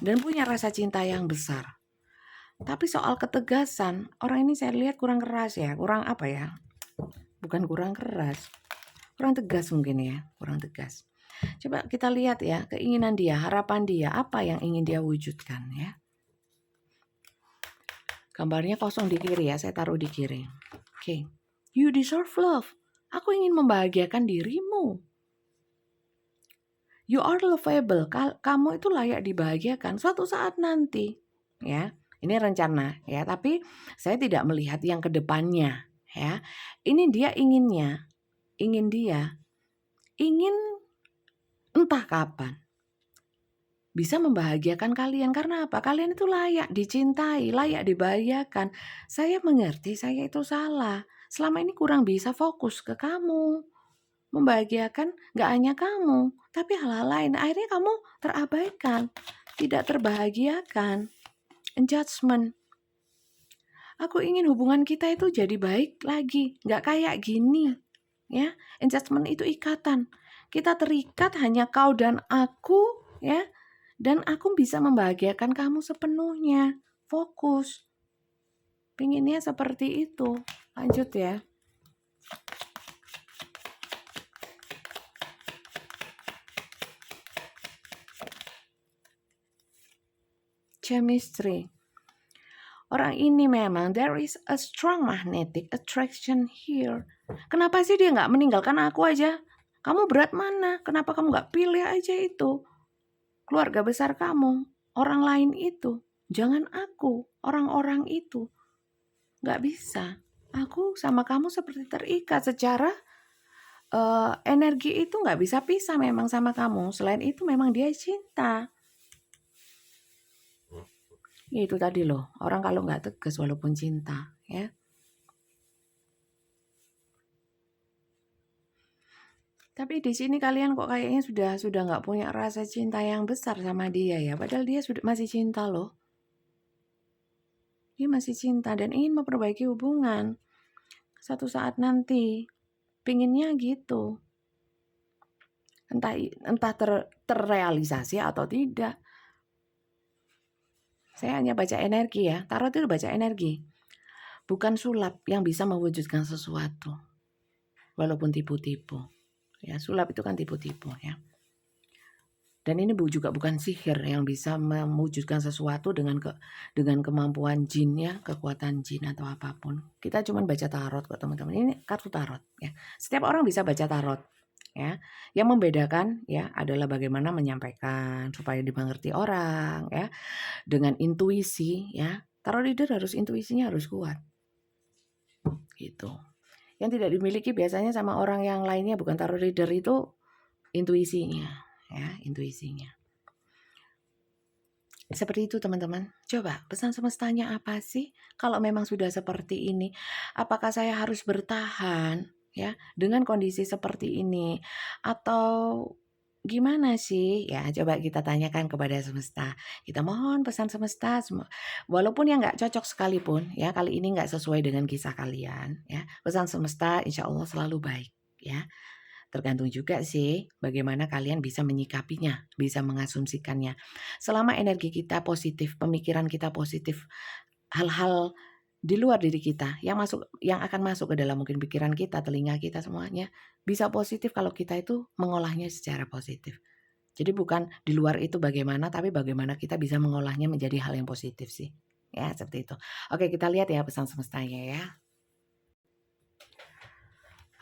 Dan punya rasa cinta yang besar. Tapi soal ketegasan, orang ini saya lihat kurang keras ya, kurang apa ya? Bukan kurang keras, kurang tegas mungkin ya, kurang tegas. Coba kita lihat ya, keinginan dia, harapan dia, apa yang ingin dia wujudkan ya. Gambarnya kosong di kiri ya, saya taruh di kiri. Oke. You deserve love. Aku ingin membahagiakan dirimu. You are lovable. Kamu itu layak dibahagiakan suatu saat nanti, ya. Ini rencana ya, tapi saya tidak melihat yang ke depannya ya. Ini dia inginnya. Ingin entah kapan bisa membahagiakan kalian. Karena apa? Kalian itu layak dicintai, layak dibahagiakan. Saya mengerti saya itu salah. Selama ini kurang bisa fokus ke kamu. Membahagiakan gak hanya kamu, tapi hal-hal lain. Akhirnya kamu terabaikan, tidak terbahagiakan. Judgment. Aku ingin hubungan kita itu jadi baik lagi, nggak kayak gini, ya. Judgment itu ikatan. Kita terikat hanya kau dan aku, ya. Dan aku bisa membahagiakan kamu sepenuhnya. Fokus. Pinginnya seperti itu. Lanjut ya. Chemistry. Orang ini memang there is a strong magnetic attraction here. Kenapa sih dia nggak meninggalkan aku aja? Kamu berat mana? Kenapa kamu nggak pilih aja itu? Keluarga besar kamu, orang lain itu. Jangan aku, orang-orang itu. Nggak bisa. Aku sama kamu seperti terikat secara energi itu nggak bisa pisah memang sama kamu. Selain itu memang dia cinta. Ya itu tadi loh, orang kalau nggak tegas walaupun cinta, ya. Tapi di sini kalian kok kayaknya sudah nggak punya rasa cinta yang besar sama dia ya. Padahal dia masih cinta loh. Dia masih cinta dan ingin memperbaiki hubungan. Satu saat nanti, pinginnya gitu. Entah terrealisasi atau tidak. Saya hanya baca energi ya. Tarot itu baca energi. Bukan sulap yang bisa mewujudkan sesuatu. Walaupun tipu-tipu. Ya, sulap itu kan tipu-tipu ya. Dan ini juga bukan sihir yang bisa mewujudkan sesuatu dengan kemampuan jin ya, kekuatan jin atau apapun. Kita cuma baca tarot kok teman-teman. Ini kartu tarot ya. Setiap orang bisa baca tarot ya. Yang membedakan ya adalah bagaimana menyampaikan supaya dimengerti orang ya, dengan intuisi ya. Tarot reader intuisinya harus kuat. Gitu. Yang tidak dimiliki biasanya sama orang yang lainnya bukan tarot reader itu intuisinya. Ya, intuisinya. Seperti itu teman-teman. Coba pesan semestanya apa sih? Kalau memang sudah seperti ini, apakah saya harus bertahan ya dengan kondisi seperti ini atau gimana sih? Ya, coba kita tanyakan kepada semesta. Kita mohon pesan semesta walaupun yang nggak cocok sekalipun ya, kali ini nggak sesuai dengan kisah kalian ya. Pesan semesta insya Allah selalu baik ya. Tergantung juga sih bagaimana kalian bisa menyikapinya, bisa mengasumsikannya. Selama energi kita positif, pemikiran kita positif, hal-hal di luar diri kita yang akan masuk ke dalam mungkin pikiran kita, telinga kita semuanya bisa positif kalau kita itu mengolahnya secara positif. Jadi bukan di luar itu bagaimana, tapi bagaimana kita bisa mengolahnya menjadi hal yang positif sih. Ya, seperti itu. Oke, kita lihat ya pesan semestanya ya.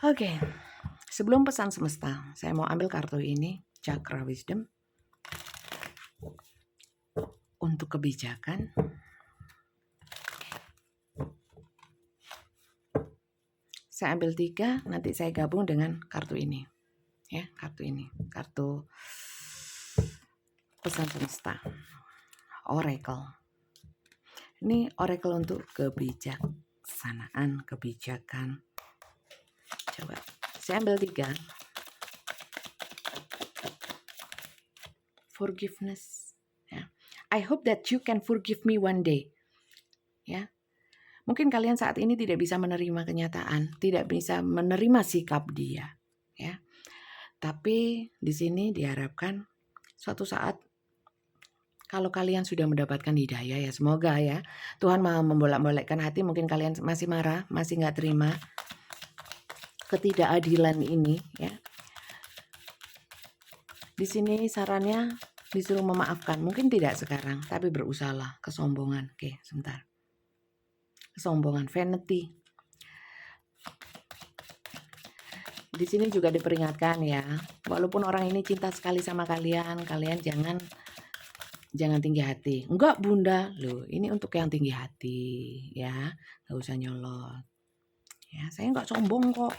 Oke. Sebelum pesan semesta, saya mau ambil kartu ini, Chakra Wisdom. Untuk kebijakan. Saya ambil 3, nanti saya gabung dengan kartu ini. Ya, kartu ini. Kartu pesan semesta. Oracle. Ini oracle untuk kebijaksanaan, kebijakan. Coba, saya ambil 3. Forgiveness. Ya. I hope that you can forgive me one day. Ya. Mungkin kalian saat ini tidak bisa menerima kenyataan, tidak bisa menerima sikap dia, ya. Tapi di sini diharapkan suatu saat kalau kalian sudah mendapatkan hidayah ya, semoga ya Tuhan mau membolak-balikkan hati. Mungkin kalian masih marah, masih nggak terima ketidakadilan ini, ya. Di sini sarannya disuruh memaafkan, mungkin tidak sekarang, tapi berusahalah. Kesombongan, oke, sebentar. Kesombongan, vanity. Di sini juga diperingatkan ya, walaupun orang ini cinta sekali sama kalian, kalian jangan tinggi hati. Enggak bunda, loh ini untuk yang tinggi hati ya, nggak usah nyolot. Ya, saya nggak sombong kok.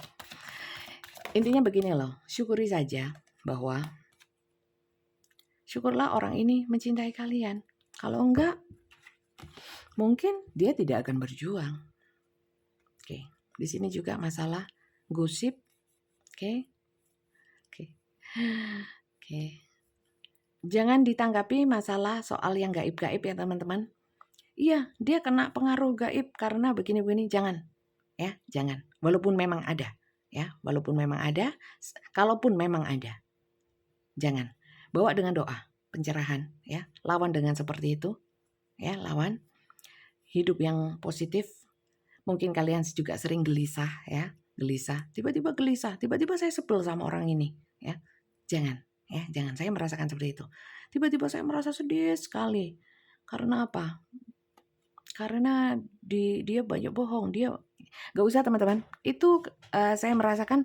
Intinya begini loh, syukuri saja bahwa syukurlah orang ini mencintai kalian. Kalau enggak, mungkin dia tidak akan berjuang. Oke, di sini juga masalah gosip. Oke. Jangan ditanggapi masalah soal yang gaib-gaib ya teman-teman. Iya, dia kena pengaruh gaib karena begini-begini. Jangan, ya, jangan. Walaupun memang ada, ya, walaupun memang ada, kalaupun memang ada, jangan. Bawa dengan doa, pencerahan, ya. Lawan dengan seperti itu, ya, lawan. Hidup yang positif. Mungkin kalian juga sering gelisah, ya, gelisah. Tiba-tiba gelisah, tiba-tiba saya sebel sama orang ini, ya. Jangan, ya, jangan. Saya merasakan seperti itu. Tiba-tiba saya merasa sedih sekali. Karena apa? Karena dia banyak bohong, dia gak usah teman-teman. Itu saya merasakan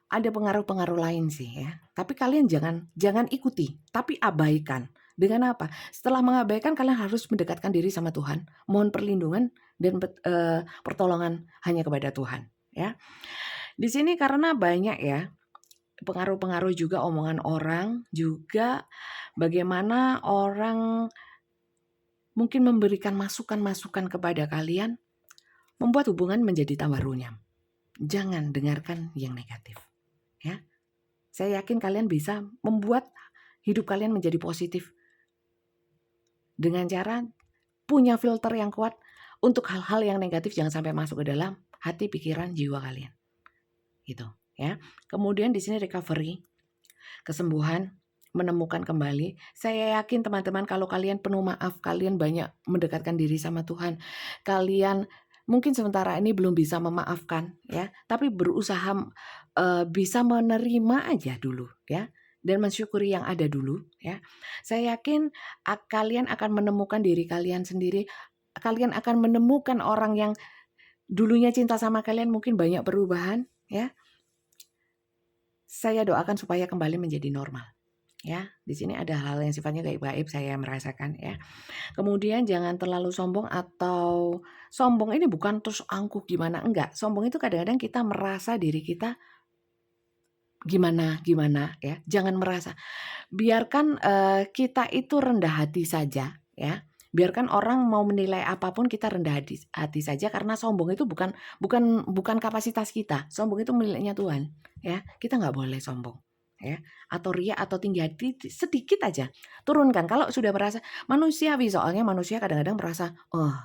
ada pengaruh-pengaruh lain sih ya. Tapi kalian jangan ikuti, tapi abaikan. Dengan apa? Setelah mengabaikan, kalian harus mendekatkan diri sama Tuhan, mohon perlindungan dan pertolongan hanya kepada Tuhan, ya. Di sini karena banyak ya pengaruh-pengaruh juga omongan orang, juga bagaimana orang mungkin memberikan masukan-masukan kepada kalian, membuat hubungan menjadi tambah runyam. Jangan dengarkan yang negatif, ya. Saya yakin kalian bisa membuat hidup kalian menjadi positif dengan cara punya filter yang kuat untuk hal-hal yang negatif jangan sampai masuk ke dalam hati, pikiran, jiwa kalian. Gitu, ya. Kemudian di sini recovery, kesembuhan, menemukan kembali. Saya yakin teman-teman kalau kalian penuh maaf, kalian banyak mendekatkan diri sama Tuhan. Kalian mungkin sementara ini belum bisa memaafkan, ya, tapi berusaha bisa menerima aja dulu, ya, dan mensyukuri yang ada dulu, ya. Saya yakin kalian akan menemukan diri kalian sendiri. Kalian akan menemukan orang yang dulunya cinta sama kalian, mungkin banyak perubahan, ya. Saya doakan supaya kembali menjadi normal, ya. Di sini ada hal yang sifatnya gaib-gaib saya merasakan, ya. Kemudian jangan terlalu sombong, atau sombong ini bukan terus angkuh gimana, enggak. Sombong itu kadang-kadang kita merasa diri kita gimana, ya. Jangan merasa. Biarkan kita itu rendah hati saja, ya. Biarkan orang mau menilai apapun, kita rendah hati saja, karena sombong itu bukan kapasitas kita. Sombong itu miliknya Tuhan, ya. Kita nggak boleh sombong, ya. Atau riya atau tinggi hati sedikit aja. Turunkan kalau sudah merasa manusiawi, soalnya manusia kadang-kadang merasa, oh,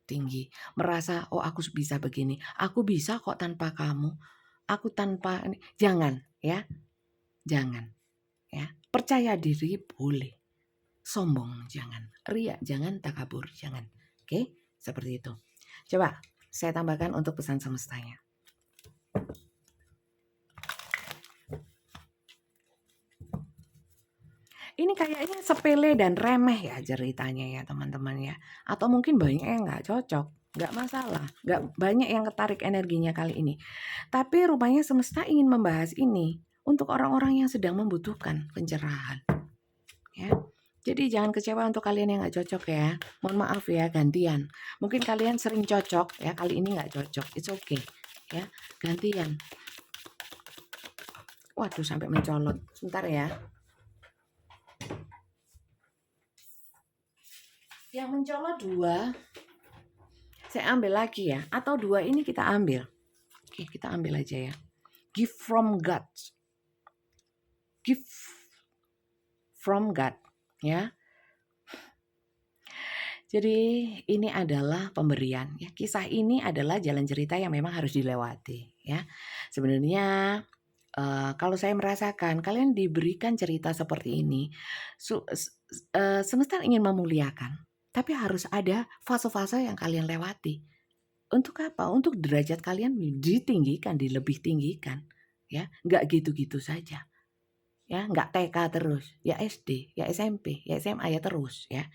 tinggi, merasa oh aku bisa begini, aku bisa kok tanpa kamu, aku tanpa ini. Jangan, ya. Jangan, ya. Percaya diri boleh, sombong jangan, riya jangan, takabur jangan. Oke, seperti itu. Coba saya tambahkan untuk pesan semestanya. Ini kayaknya sepele dan remeh ya ceritanya ya teman-teman ya. Atau mungkin banyak yang nggak cocok, nggak masalah, nggak banyak yang ketarik energinya kali ini. Tapi rupanya semesta ingin membahas ini untuk orang-orang yang sedang membutuhkan pencerahan, ya. Jadi jangan kecewa untuk kalian yang nggak cocok ya. Mohon maaf ya, gantian. Mungkin kalian sering cocok ya, kali ini nggak cocok. It's okay, ya. Gantian. Waduh, sampai mencolot. Sebentar ya. Yang mencolot 2, saya ambil lagi ya. Atau 2 ini kita ambil. Oke, kita ambil aja ya. Gift from God. Gift from God, ya. Jadi ini adalah pemberian, ya. Kisah ini adalah jalan cerita yang memang harus dilewati, ya. Sebenarnya kalau saya merasakan kalian diberikan cerita seperti ini, semesta ingin memuliakan, tapi harus ada fase-fase yang kalian lewati. Untuk apa? Untuk derajat kalian ditinggikan, dilebih tinggikan, ya. Nggak gitu-gitu saja, ya. Nggak TK terus, ya SD, ya SMP, ya SMA, ya terus, ya.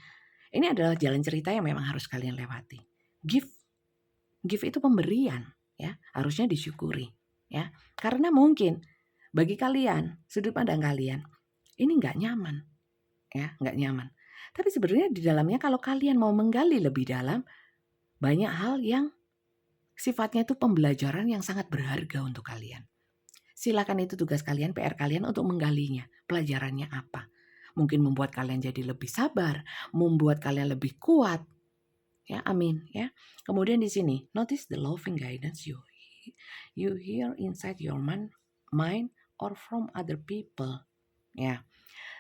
Ini adalah jalan cerita yang memang harus kalian lewati. Gift itu pemberian, ya, harusnya disyukuri, ya. Karena mungkin bagi kalian, sudut pandang kalian, ini nggak nyaman, ya, nggak nyaman. Tapi sebenarnya di dalamnya kalau kalian mau menggali lebih dalam, banyak hal yang sifatnya itu pembelajaran yang sangat berharga untuk kalian. Silakan, itu tugas kalian, PR kalian untuk menggalinya. Pelajarannya apa? Mungkin membuat kalian jadi lebih sabar, membuat kalian lebih kuat. Ya, amin, ya. Kemudian di sini, notice the loving guidance you hear inside your mind or from other people. Ya,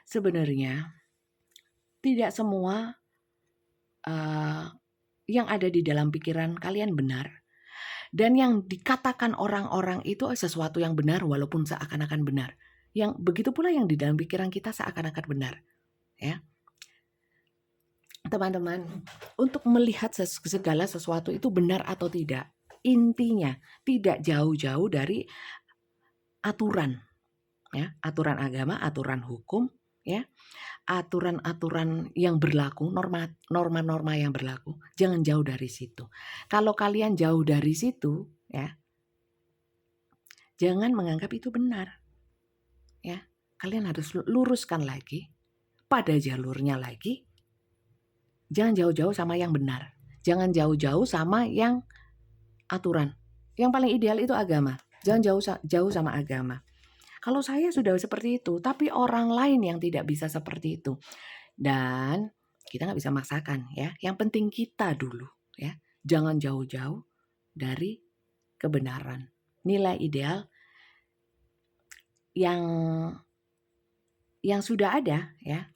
sebenarnya tidak semua yang ada di dalam pikiran kalian benar. Dan yang dikatakan orang-orang itu sesuatu yang benar walaupun seakan-akan benar. Yang begitu pula yang di dalam pikiran kita seakan-akan benar, ya. Teman-teman, untuk melihat segala sesuatu itu benar atau tidak, intinya tidak jauh-jauh dari aturan, ya, aturan agama, aturan hukum, ya, aturan-aturan yang berlaku, norma-norma yang berlaku, jangan jauh dari situ. Kalau kalian jauh dari situ, ya, jangan menganggap itu benar, ya. Kalian harus luruskan lagi, pada jalurnya lagi, jangan jauh-jauh sama yang benar. Jangan jauh-jauh sama yang aturan. Yang paling ideal itu agama. Jangan jauh sama agama. Kalau saya sudah seperti itu, tapi orang lain yang tidak bisa seperti itu. Dan kita nggak bisa maksakan ya. Yang penting kita dulu ya. Jangan jauh-jauh dari kebenaran. Nilai ideal yang sudah ada ya.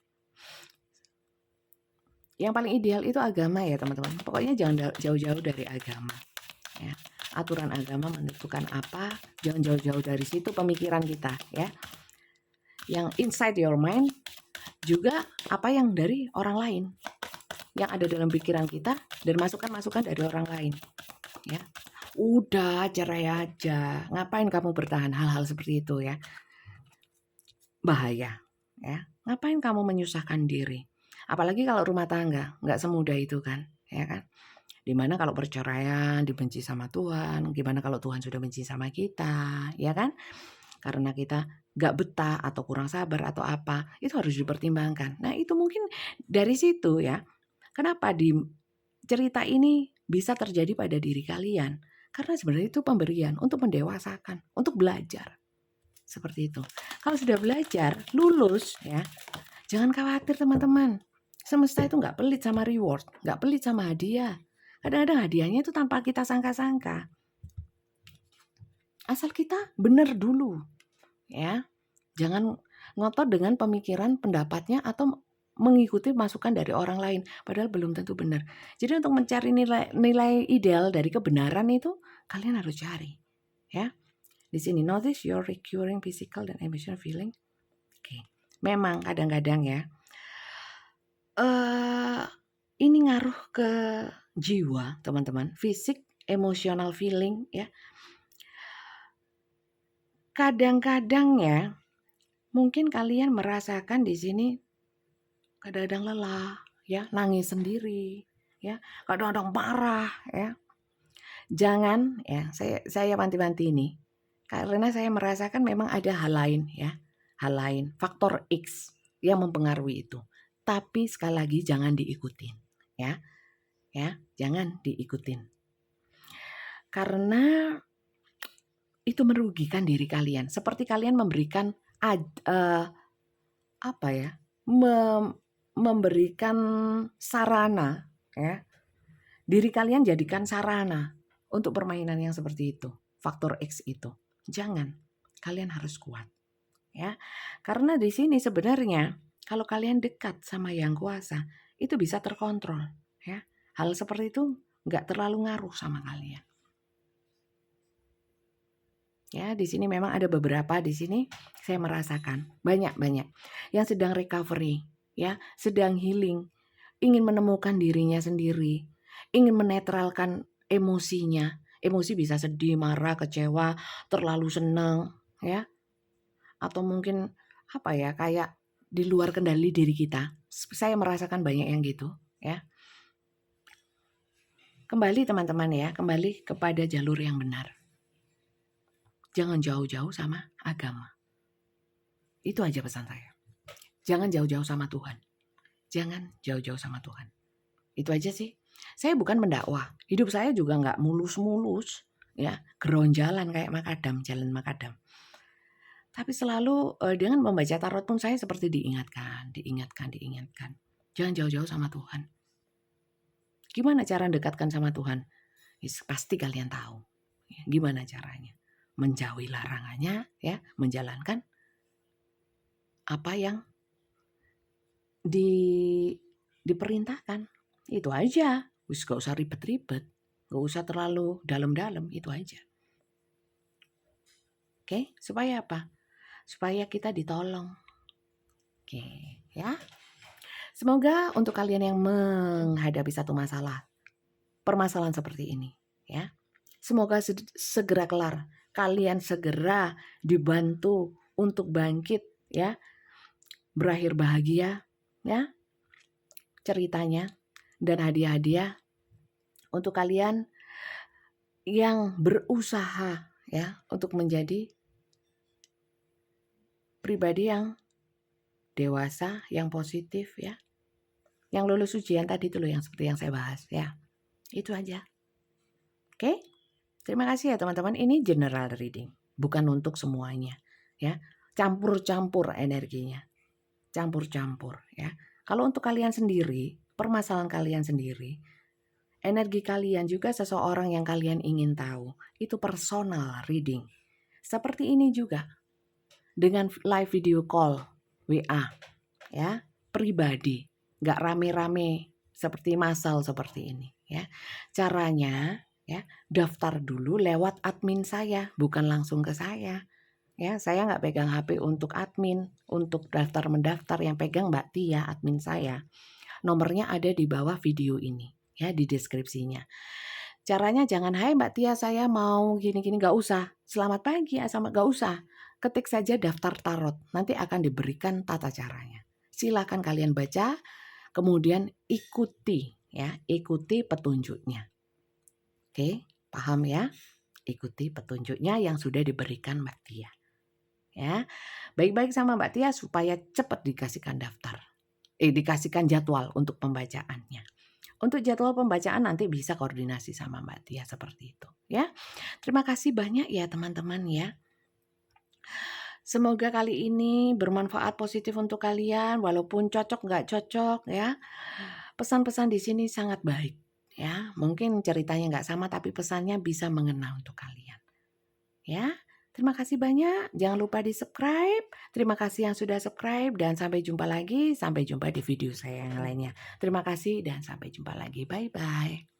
Yang paling ideal itu agama ya teman-teman. Pokoknya jangan jauh-jauh dari agama ya. Aturan agama menentukan apa, jangan jauh-jauh dari situ pemikiran kita ya. Yang inside your mind juga apa yang dari orang lain, yang ada dalam pikiran kita, dan masukan-masukan dari orang lain ya. Udah cerai aja, ngapain kamu bertahan hal-hal seperti itu ya, bahaya ya. Ngapain kamu menyusahkan diri, apalagi kalau rumah tangga, nggak semudah itu kan ya kan. Dimana kalau perceraian dibenci sama Tuhan, gimana kalau Tuhan sudah benci sama kita, ya kan? Karena kita gak betah atau kurang sabar atau apa, itu harus dipertimbangkan. Nah itu mungkin dari situ ya, kenapa di cerita ini bisa terjadi pada diri kalian. Karena sebenarnya itu pemberian untuk mendewasakan, untuk belajar. Seperti itu. Kalau sudah belajar, lulus ya, jangan khawatir teman-teman. Semesta itu gak pelit sama reward, gak pelit sama hadiah. Kadang-kadang hadiahnya itu tanpa kita sangka-sangka. Asal kita benar dulu. Ya. Jangan ngotot dengan pemikiran, pendapatnya atau mengikuti masukan dari orang lain padahal belum tentu benar. Jadi untuk mencari nilai ideal dari kebenaran itu kalian harus cari. Ya. Di sini notice your recurring physical dan emotional feeling. Oke. Memang kadang-kadang ya ini ngaruh ke jiwa, teman-teman, fisik, emosional feeling ya. Kadang-kadang ya, mungkin kalian merasakan di sini kadang-kadang lelah, ya, nangis sendiri, ya, kadang-kadang marah, ya. Jangan ya, saya wanti-wanti ini karena saya merasakan memang ada hal lain ya, hal lain, faktor X yang mempengaruhi itu. Tapi sekali lagi jangan diikutin, ya. Ya, jangan diikutin. Karena itu merugikan diri kalian. Seperti kalian memberikan memberikan sarana ya. Diri kalian jadikan sarana untuk permainan yang seperti itu. Faktor X itu. Jangan. Kalian harus kuat. Ya. Karena di sini sebenarnya kalau kalian dekat sama yang kuasa, itu bisa terkontrol, ya. Hal seperti itu nggak terlalu ngaruh sama kalian. Ya, di sini memang ada beberapa di sini saya merasakan banyak yang sedang recovery, ya, sedang healing, ingin menemukan dirinya sendiri, ingin menetralkan emosinya. Emosi bisa sedih, marah, kecewa, terlalu senang, ya. Atau mungkin kayak di luar kendali diri kita. Saya merasakan banyak yang gitu, ya. Kembali teman-teman ya, kembali kepada jalur yang benar. Jangan jauh-jauh sama agama. Itu aja pesan saya. Jangan jauh-jauh sama Tuhan. Jangan jauh-jauh sama Tuhan. Itu aja sih. Saya bukan mendakwah. Hidup saya juga nggak mulus-mulus, ya, geronjalan kayak makadam, jalan makadam. Tapi selalu dengan membaca tarot pun saya seperti diingatkan. Jangan jauh-jauh sama Tuhan. Gimana cara mendekatkan sama Tuhan? Pasti kalian tahu. Gimana caranya? Menjauhi larangannya, ya, menjalankan apa yang diperintahkan. Itu aja. Gak usah ribet-ribet. Gak usah terlalu dalam-dalam. Itu aja. Oke, supaya apa? Supaya kita ditolong. Oke, ya. Semoga untuk kalian yang menghadapi satu permasalahan seperti ini, ya. Semoga segera kelar. Kalian segera dibantu untuk bangkit, ya. Berakhir bahagia, ya. Ceritanya dan hadiah-hadiah untuk kalian yang berusaha, ya, untuk menjadi pribadi yang dewasa, yang positif ya. Yang lulus ujian tadi itu loh yang seperti yang saya bahas ya. Itu aja. Oke? Terima kasih ya teman-teman. Ini general reading, bukan untuk semuanya ya. Campur-campur energinya. Campur-campur ya. Kalau untuk kalian sendiri, permasalahan kalian sendiri, energi kalian juga seseorang yang kalian ingin tahu, itu personal reading. Seperti ini juga dengan live video call WA ya, pribadi, nggak rame-rame seperti massal seperti ini ya. Caranya ya, daftar dulu lewat admin saya, bukan langsung ke saya. Ya, saya nggak pegang HP untuk admin, untuk daftar-mendaftar yang pegang Mbak Tia, admin saya. Nomornya ada di bawah video ini, ya di deskripsinya. Caranya jangan, hai Mbak Tia saya mau gini-gini, nggak usah. Selamat pagi, sama nggak usah. Ketik saja daftar tarot, nanti akan diberikan tata caranya. Silakan kalian baca, kemudian ikuti, ya ikuti petunjuknya. Oke, paham ya? Ikuti petunjuknya yang sudah diberikan Mbak Tia. Ya, baik-baik sama Mbak Tia supaya cepat dikasihkan daftar. Dikasihkan jadwal untuk pembacaannya. Untuk jadwal pembacaan nanti bisa koordinasi sama Mbak Tia seperti itu. Ya, terima kasih banyak ya teman-teman ya. Semoga kali ini bermanfaat positif untuk kalian, walaupun cocok nggak cocok ya. Pesan-pesan di sini sangat baik ya. Mungkin ceritanya nggak sama tapi pesannya bisa mengena untuk kalian. Ya, terima kasih banyak. Jangan lupa di-subscribe. Terima kasih yang sudah subscribe dan sampai jumpa lagi. Sampai jumpa di video saya yang lainnya. Terima kasih dan sampai jumpa lagi. Bye-bye.